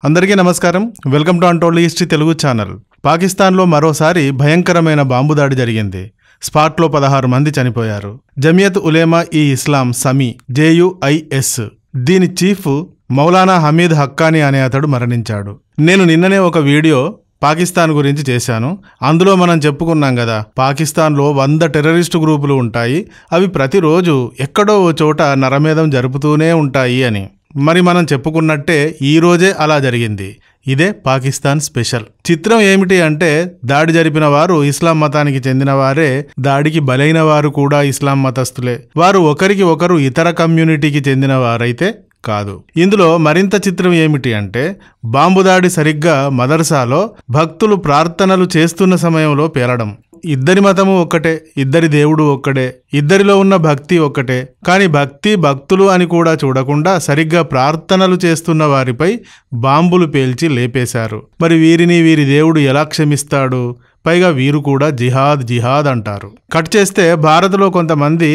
అందరికీ నమస్కారం. Welcome to untold history Telugu channel. పాకిస్తాన్లో మరోసారి భయంకరమైన బాంబు దాడి జరిగింది. స్పాట్లో 16 మంది చనిపోయారు. జమియత్ ఉలేమా ఈ ఇస్లాం సమీ JUIS దీని చీఫ్ మౌలానా హమీద్ హక్కానీ అనే అతడు మరణించాడు. నేను నిన్ననే ఒక వీడియో పాకిస్తాన్ గురించి చేశాను. అందులో మనం చెప్పుకున్నాం కదా, పాకిస్తాన్లో 100 టెర్రరిస్టు గ్రూపులు ఉంటాయి, అవి ప్రతిరోజు ఎక్కడో ఓ చోట నరమేధం జరుపుతూనే ఉంటాయి అని. మరి మనం చెప్పుకున్నట్టే ఈరోజే అలా జరిగింది. ఇదే పాకిస్తాన్ స్పెషల్. చిత్రం ఏమిటి అంటే, దాడి జరిపిన వారు ఇస్లాం మతానికి చెందిన వారే, దాడికి బలైన వారు కూడా ఇస్లాం మతస్థులే. వారు ఒకరికి ఒకరు ఇతర కమ్యూనిటీకి చెందిన వారైతే కాదు. ఇందులో మరింత చిత్రం ఏమిటి అంటే, బాంబు దాడి సరిగ్గా మదర్సాలో భక్తులు ప్రార్థనలు చేస్తున్న సమయంలో పేలడం. ఇద్దరి మతము ఒక్కటే, ఇద్దరి దేవుడు ఒక్కడే, ఇద్దరిలో ఉన్న భక్తి ఒక్కటే. కానీ భక్తులు అని కూడా చూడకుండా సరిగ్గా ప్రార్థనలు చేస్తున్న వారిపై బాంబులు పేల్చి లేపేశారు. మరి వీరి దేవుడు ఎలా క్షమిస్తాడు? పైగా వీరు కూడా జిహాద్ అంటారు. కట్ చేస్తే భారత్లో కొంతమంది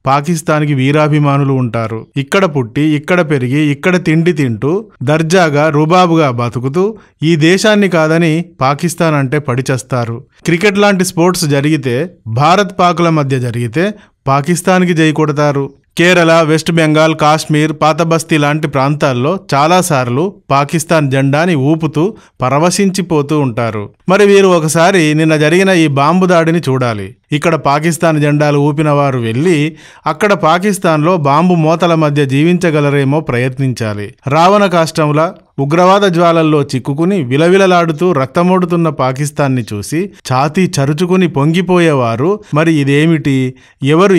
పాకిస్తాన్కి వీరాభిమానులు ఉంటారు. ఇక్కడ పుట్టి, ఇక్కడ పెరిగి, ఇక్కడ తిండి తింటూ, దర్జాగా రుబాబుగా బతుకుతూ ఈ దేశాన్ని కాదని పాకిస్తాన్ అంటే పడిచేస్తారు. క్రికెట్ లాంటి స్పోర్ట్స్ జరిగితే, భారత్ పాకుల మధ్య జరిగితే పాకిస్తాన్కి జై కొడతారు. కేరళ, వెస్ట్ బెంగాల్, కాశ్మీర్, పాత బస్తీ లాంటి ప్రాంతాల్లో చాలాసార్లు పాకిస్తాన్ జెండాని ఊపుతూ పరవశించిపోతూ ఉంటారు. మరి వీరు ఒకసారి నిన్న జరిగిన ఈ బాంబు దాడిని చూడాలి. ఇక్కడ పాకిస్తాన్ జెండాలు ఊపిన వారు వెళ్ళి అక్కడ పాకిస్తాన్లో బాంబు మోతల మధ్య జీవించగలరేమో ప్రయత్నించాలి. రావణ కాష్టంలా ఉగ్రవాద జ్వాలల్లో చిక్కుకుని విలవిలలాడుతూ రక్తమోడుతున్న పాకిస్తాన్ని చూసి ఛాతీ చరుచుకుని పొంగిపోయేవారు మరి ఇదేమిటి,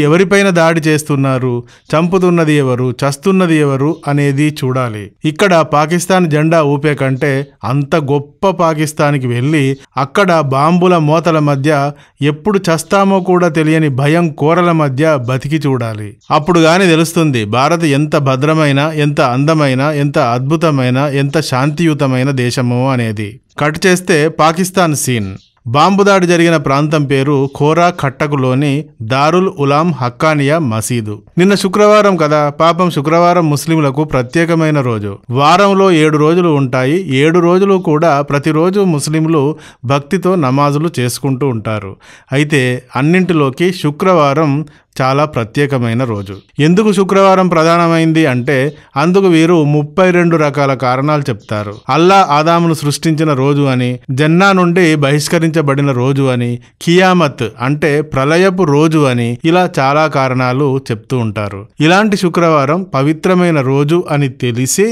ఎవరిపైన దాడి చేస్తున్నారు, చంపుతున్నది ఎవరు, చస్తున్నది ఎవరు అనేది చూడాలి. ఇక్కడ పాకిస్తాన్ జెండా ఊపే కంటే అంత గొప్ప పాకిస్తాన్కి వెళ్ళి అక్కడ బాంబుల మోతల మధ్య ఎప్పుడు చస్తామో కూడా తెలియని భయం కోరల మధ్య బతికి చూడాలి. అప్పుడు గాని తెలుస్తుంది భారత్ ఎంత భద్రమైన, ఎంత అందమైన, ఎంత అద్భుతమైన, ఎంత శాంతియుతమైన దేశమో అనేది. కట్ చేస్తే పాకిస్తాన్ సీన్. బాంబు దాడి జరిగిన ప్రాంతం పేరు ఖోరా ఖట్టకులోని దారుల్ ఉలాం హక్కానియా మసీదు. నిన్న శుక్రవారం కదా, పాపం శుక్రవారం ముస్లింలకు ప్రత్యేకమైన రోజు. వారంలో 7 రోజులు ఉంటాయి. 7 రోజులు కూడా ప్రతిరోజు ముస్లింలు భక్తితో నమాజులు చేసుకుంటూ ఉంటారు. అయితే అన్నింటిలోకి శుక్రవారం చాలా ప్రత్యేకమైన రోజు. ఎందుకు శుక్రవారం ప్రధానమైంది అంటే అందుకు వీరు 32 రకాల కారణాలు చెప్తారు. అల్లా ఆదామును సృష్టించిన రోజు అని, జన్నా నుండి బహిష్కరించబడిన రోజు అని, కియామత్ అంటే ప్రళయపు రోజు అని, ఇలా చాలా కారణాలు చెప్తూ ఉంటారు. ఇలాంటి శుక్రవారం పవిత్రమైన రోజు అని తెలిసి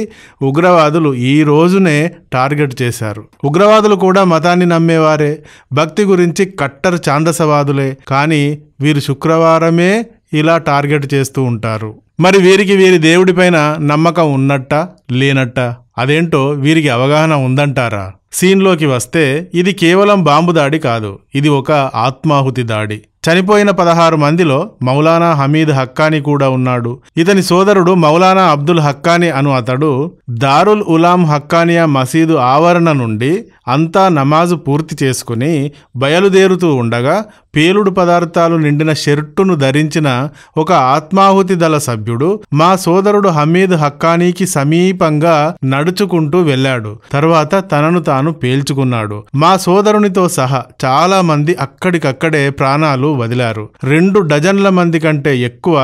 ఉగ్రవాదులు ఈ రోజునే టార్గెట్ చేశారు. ఉగ్రవాదులు కూడా మతాన్ని నమ్మేవారే, భక్తి గురించి కట్టర్ ఛాందసవాదులే. కానీ వీరు శుక్రవారమే ఇలా టార్గెట్ చేస్తూ ఉంటారు. మరి వీరి దేవుడిపైన నమ్మకం ఉన్నట్టా లేనట్టా, అదేంటో వీరికి అవగాహన ఉందంటారా? సీన్లోకి వస్తే ఇది కేవలం బాంబు దాడి కాదు, ఇది ఒక ఆత్మాహుతి దాడి. చనిపోయిన 16 మందిలో మౌలానా హమీద్ హక్కానీ కూడా ఉన్నాడు. ఇతని సోదరుడు మౌలానా అబ్దుల్ హక్కానీ అను అతడు దారుల్ ఉలాం హక్కానియా మసీదు ఆవరణ నుండి అంతా నమాజు పూర్తి చేసుకుని బయలుదేరుతూ ఉండగా పేలుడు పదార్థాలు నిండిన షర్టును ధరించిన ఒక ఆత్మాహుతి దళ సభ్యుడు మా సోదరుడు హమీద్ హక్కానీకి సమీపంగా నడుచుకుంటూ వెళ్ళాడు. తర్వాత తనను తాను పేల్చుకున్నాడు. మా సోదరునితో సహా చాలా మంది అక్కడికక్కడే ప్రాణాలు వదిలారు. 2 డజన్ల మంది కంటే ఎక్కువ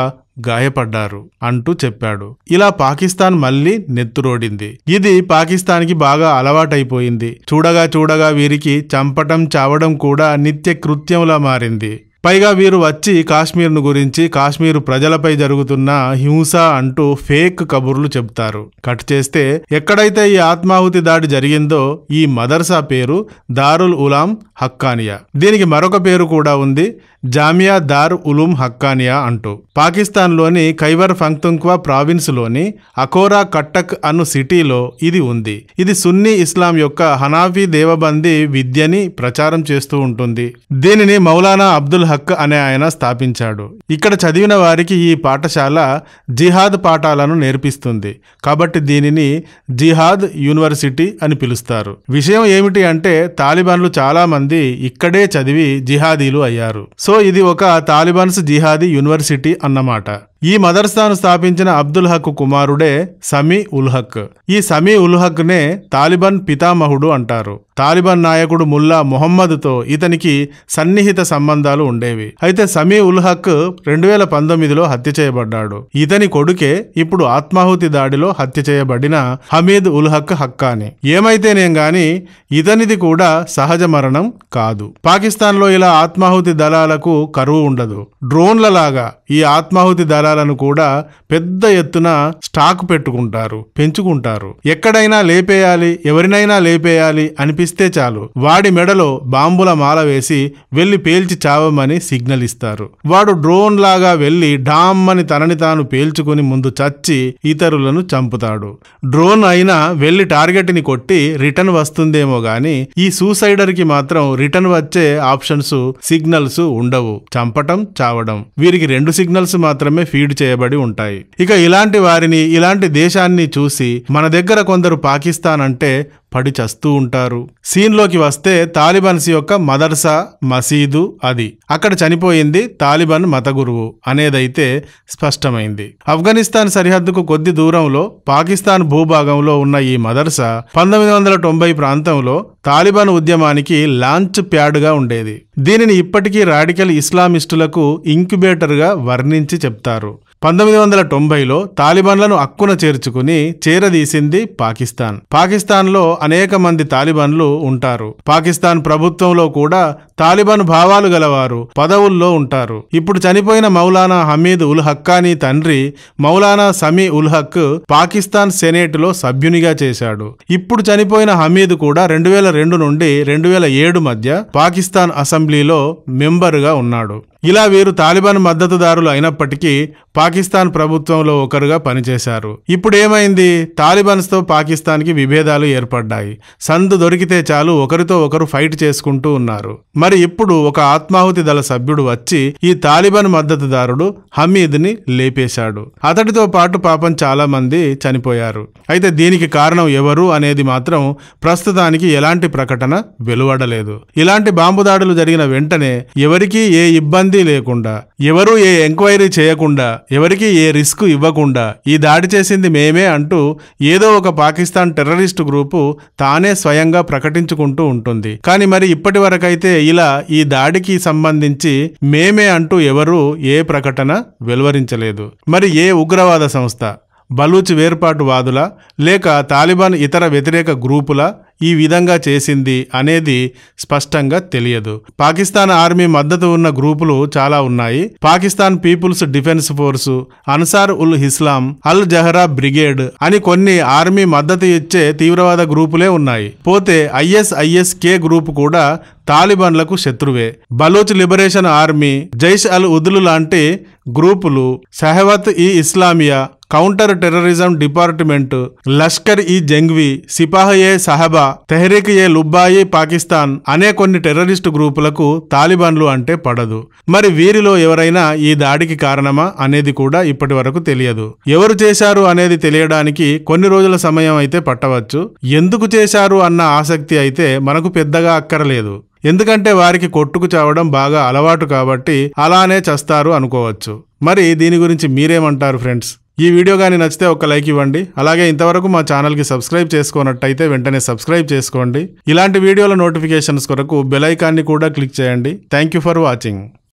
గాయపడ్డారు అంటూ చెప్పాడు. ఇలా పాకిస్తాన్ మళ్ళీ నెత్తురోడింది. ఇది పాకిస్తాన్కి బాగా అలవాటైపోయింది. చూడగా వీరికి చంపటం చావడం కూడా నిత్య కృత్యంలా మారింది. పైగా వీరు వచ్చి కాశ్మీర్ను గురించి, కాశ్మీరు ప్రజలపై జరుగుతున్న హింస అంటూ ఫేక్ కబుర్లు చెప్తారు. కట్ చేస్తే ఎక్కడైతే ఈ ఆత్మాహుతి దాడి జరిగిందో ఈ మదర్సా పేరు దారుల్ ఉలాం హక్కానియా. దీనికి మరొక పేరు కూడా ఉంది, జామియా దార్ ఉలూమ్ హక్కానియా అంటూ. పాకిస్తాన్లోని ఖైబర్ పఖ్తూన్ఖ్వా ప్రావిన్స్లోని అఖోరా కట్టక్ అను సిటీలో ఇది ఉంది. ఇది సున్నీ ఇస్లాం యొక్క హనాఫీ దేవబందీ విద్యని ప్రచారం చేస్తూ ఉంటుంది. దీనిని మౌలానా అబ్దుల్ హక్ అనే ఆయన స్థాపించాడు. ఇక్కడ చదివిన వారికి ఈ పాఠశాల జిహాద్ పాఠాలను నేర్పిస్తుంది. కాబట్టి దీనిని జిహాద్ యూనివర్సిటీ అని పిలుస్తారు. విషయం ఏమిటి అంటే తాలిబాన్లు చాలా మంది ఇక్కడే చదివి జిహాదీలు అయ్యారు. సో ఇది ఒక తాలిబాన్స్ జిహాదీ యూనివర్సిటీ అన్నమాట. ఈ మదర్సాను స్థాపించిన అబ్దుల్ హక్ కుమారుడే సమీ ఉల్ హక్. ఈ సమీ ఉల్ హక్ నే తాలిబాన్ పితామహుడు అంటారు. తాలిబాన్ నాయకుడు ముల్లా మొహమ్మద్తో ఇతనికి సన్నిహిత సంబంధాలు ఉండేవి. అయితే సమీ ఉల్ హక్ 2019లో హత్య చేయబడ్డాడు. ఇతని కొడుకే ఇప్పుడు ఆత్మాహుతి దాడిలో హత్య చేయబడిన హమీద్ ఉల్ హక్ హక్కాని. ఏమైతేనేం గాని ఇతనిది కూడా సహజ మరణం కాదు. పాకిస్తాన్లో ఇలా ఆత్మాహుతి దళాలకు కరువు ఉండదు. డ్రోన్లలాగా ఈ ఆత్మాహుతి దళాలను కూడా పెద్ద ఎత్తున స్టాక్ పెట్టుకుంటారు, పెంచుకుంటారు. ఎక్కడైనా లేపేయాలి, ఎవరినైనా లేపేయాలి అనిపిస్తే చాలు వాడి మెడలో బాంబుల మాల వేసి వెళ్లి పేల్చి చావమని సిగ్నల్ ఇస్తారు. వాడు డ్రోన్ లాగా వెళ్లి డామ్మని తనని తాను పేల్చుకుని ముందు చచ్చి ఇతరులను చంపుతాడు. డ్రోన్ అయినా వెళ్లి టార్గెట్ ని కొట్టి రిటర్న్ వస్తుందేమో గాని ఈ సూసైడర్ కి మాత్రం రిటర్న్ వచ్చే ఆప్షన్స్, సిగ్నల్స్ ఉండవు. చంపటం, చావడం, వీరికి 2 సిగ్నల్స్ మాత్రమే ఫీడ్ చేయబడి ఉంటాయి. ఇక ఇలాంటి వారిని, ఇలాంటి దేశాన్ని చూసి మన దగ్గర కొందరు పాకిస్తాన్ అంటే పడి చస్తూ ఉంటారు. సీన్లోకి వస్తే తాలిబాన్స్ యొక్క మదర్సా, మసీదు అది. అక్కడ చనిపోయింది తాలిబాన్ మత గురువు అనేదైతే స్పష్టమైంది. ఆఫ్ఘనిస్తాన్ సరిహద్దుకు కొద్ది దూరంలో పాకిస్తాన్ భూభాగంలో ఉన్న ఈ మదర్సా 1990 ప్రాంతంలో తాలిబాన్ ఉద్యమానికి లాంచ్ ప్యాడ్గా ఉండేది. దీనిని ఇప్పటికీ రాడికల్ ఇస్లామిస్టులకు ఇంక్యుబేటర్గా వర్ణించి చెప్తారు. 1990లో తాలిబాన్లను అక్కున చేర్చుకుని చేరదీసింది పాకిస్తాన్. పాకిస్తాన్లో అనేక మంది తాలిబాన్లు ఉంటారు. పాకిస్తాన్ ప్రభుత్వంలో కూడా తాలిబాన్ భావాలు గలవారు పదవుల్లో ఉంటారు. ఇప్పుడు చనిపోయిన మౌలానా హమీద్ ఉల్ హక్కానీ తండ్రి మౌలానా సమీ ఉల్ హక్ పాకిస్తాన్ సెనేట్లో సభ్యునిగా చేశాడు. ఇప్పుడు చనిపోయిన హమీద్ కూడా 2002 నుండి 2007 మధ్య పాకిస్తాన్ అసెంబ్లీలో మెంబరుగా ఉన్నాడు. ఇలా వీరు తాలిబాన్ మద్దతుదారులు అయినప్పటికీ పాకిస్తాన్ ప్రభుత్వంలో ఒకరుగా పనిచేశారు. ఇప్పుడు ఏమైంది? తాలిబాన్స్తో పాకిస్తాన్కి విభేదాలు ఏర్పడ్డాయి. సందు దొరికితే చాలు ఒకరితో ఒకరు ఫైట్ చేసుకుంటూ ఉన్నారు. మరి ఇప్పుడు ఒక ఆత్మాహుతి దళ సభ్యుడు వచ్చి ఈ తాలిబాన్ మద్దతుదారుడు హమీద్ని లేపేశాడు. అతడితో పాటు పాపం చాలా మంది చనిపోయారు. అయితే దీనికి కారణం ఎవరు అనేది మాత్రం ప్రస్తుతానికి ఎలాంటి ప్రకటన వెలువడలేదు. ఇలాంటి బాంబు దాడులు జరిగిన వెంటనే ఎవరికీ ఏ ఇబ్బంది లేకుండా, ఎవరూ ఏ ఎంక్వైరీ చేయకుండా, ఎవరికి ఏ రిస్క్ ఇవ్వకుండా ఈ దాడి చేసింది మేమే అంటూ ఏదో ఒక పాకిస్తాన్ టెర్రరిస్టు గ్రూపు తానే స్వయంగా ప్రకటించుకుంటూ ఉంటుంది. కానీ మరి ఇప్పటి వరకైతే ఇలా ఈ దాడికి సంబంధించి మేమే అంటూ ఎవరూ ఏ ప్రకటన వెలువరించలేదు. మరి ఏ ఉగ్రవాద సంస్థ, బలూచ్ వేర్పాటువాదుల లేక తాలిబాన్ ఇతర వ్యతిరేక గ్రూపుల ఈ విధంగా చేసింది అనేది స్పష్టంగా తెలియదు. పాకిస్తాన్ ఆర్మీ మద్దతు ఉన్న గ్రూపులు చాలా ఉన్నాయి. Pakistan people's defence force, Ansar ul Islam, Al Zahra brigade అని కొన్ని ఆర్మీ మద్దతు ఇచ్చే తీవ్రవాద గ్రూపులే ఉన్నాయి. పోతే ISIS-K గ్రూపు కూడా తాలిబాన్లకు శత్రువే. బలూచ్ లిబరేషన్ ఆర్మీ, జైష్ అల్ ఉద్లు లాంటి గ్రూపులు, షహవత్-ఇ-ఇస్లామియా, కౌంటర్ టెర్రరిజం డిపార్ట్మెంట్, లష్కర్-ఇ-జంగ్వి, సిపాహ్-ఏ-సహబా, తెహ్రీక్-ఏ-లుబ్బాయి పాకిస్తాన్ అనే కొన్ని టెర్రరిస్టు గ్రూపులకు తాలిబాన్లు అంటే పడదు. మరి వీరిలో ఎవరైనా ఈ దాడికి కారణమా అనేది కూడా ఇప్పటి వరకు తెలియదు. ఎవరు చేశారు అనేది తెలియడానికి కొన్ని రోజుల సమయం అయితే పట్టవచ్చు. ఎందుకు చేశారు అన్న ఆసక్తి అయితే మనకు పెద్దగా అక్కరలేదు. ఎందుకంటే వారికి కొట్టుకు చావడం బాగా అలవాటు కాబట్టి అలానే చస్తారు అనుకోవచ్చు. మరి దీని గురించి మీరేమంటారు ఫ్రెండ్స్? ఈ వీడియో కానీ నచ్చితే ఒక లైక్ ఇవ్వండి. అలాగే ఇంతవరకు మా ఛానల్కి సబ్స్క్రైబ్ చేసుకున్నట్టయితే వెంటనే సబ్స్క్రైబ్ చేసుకోండి. ఇలాంటి వీడియోల నోటిఫికేషన్స్ కొరకు బెల్ ఐకాన్ని కూడా క్లిక్ చేయండి. Thank you for watching.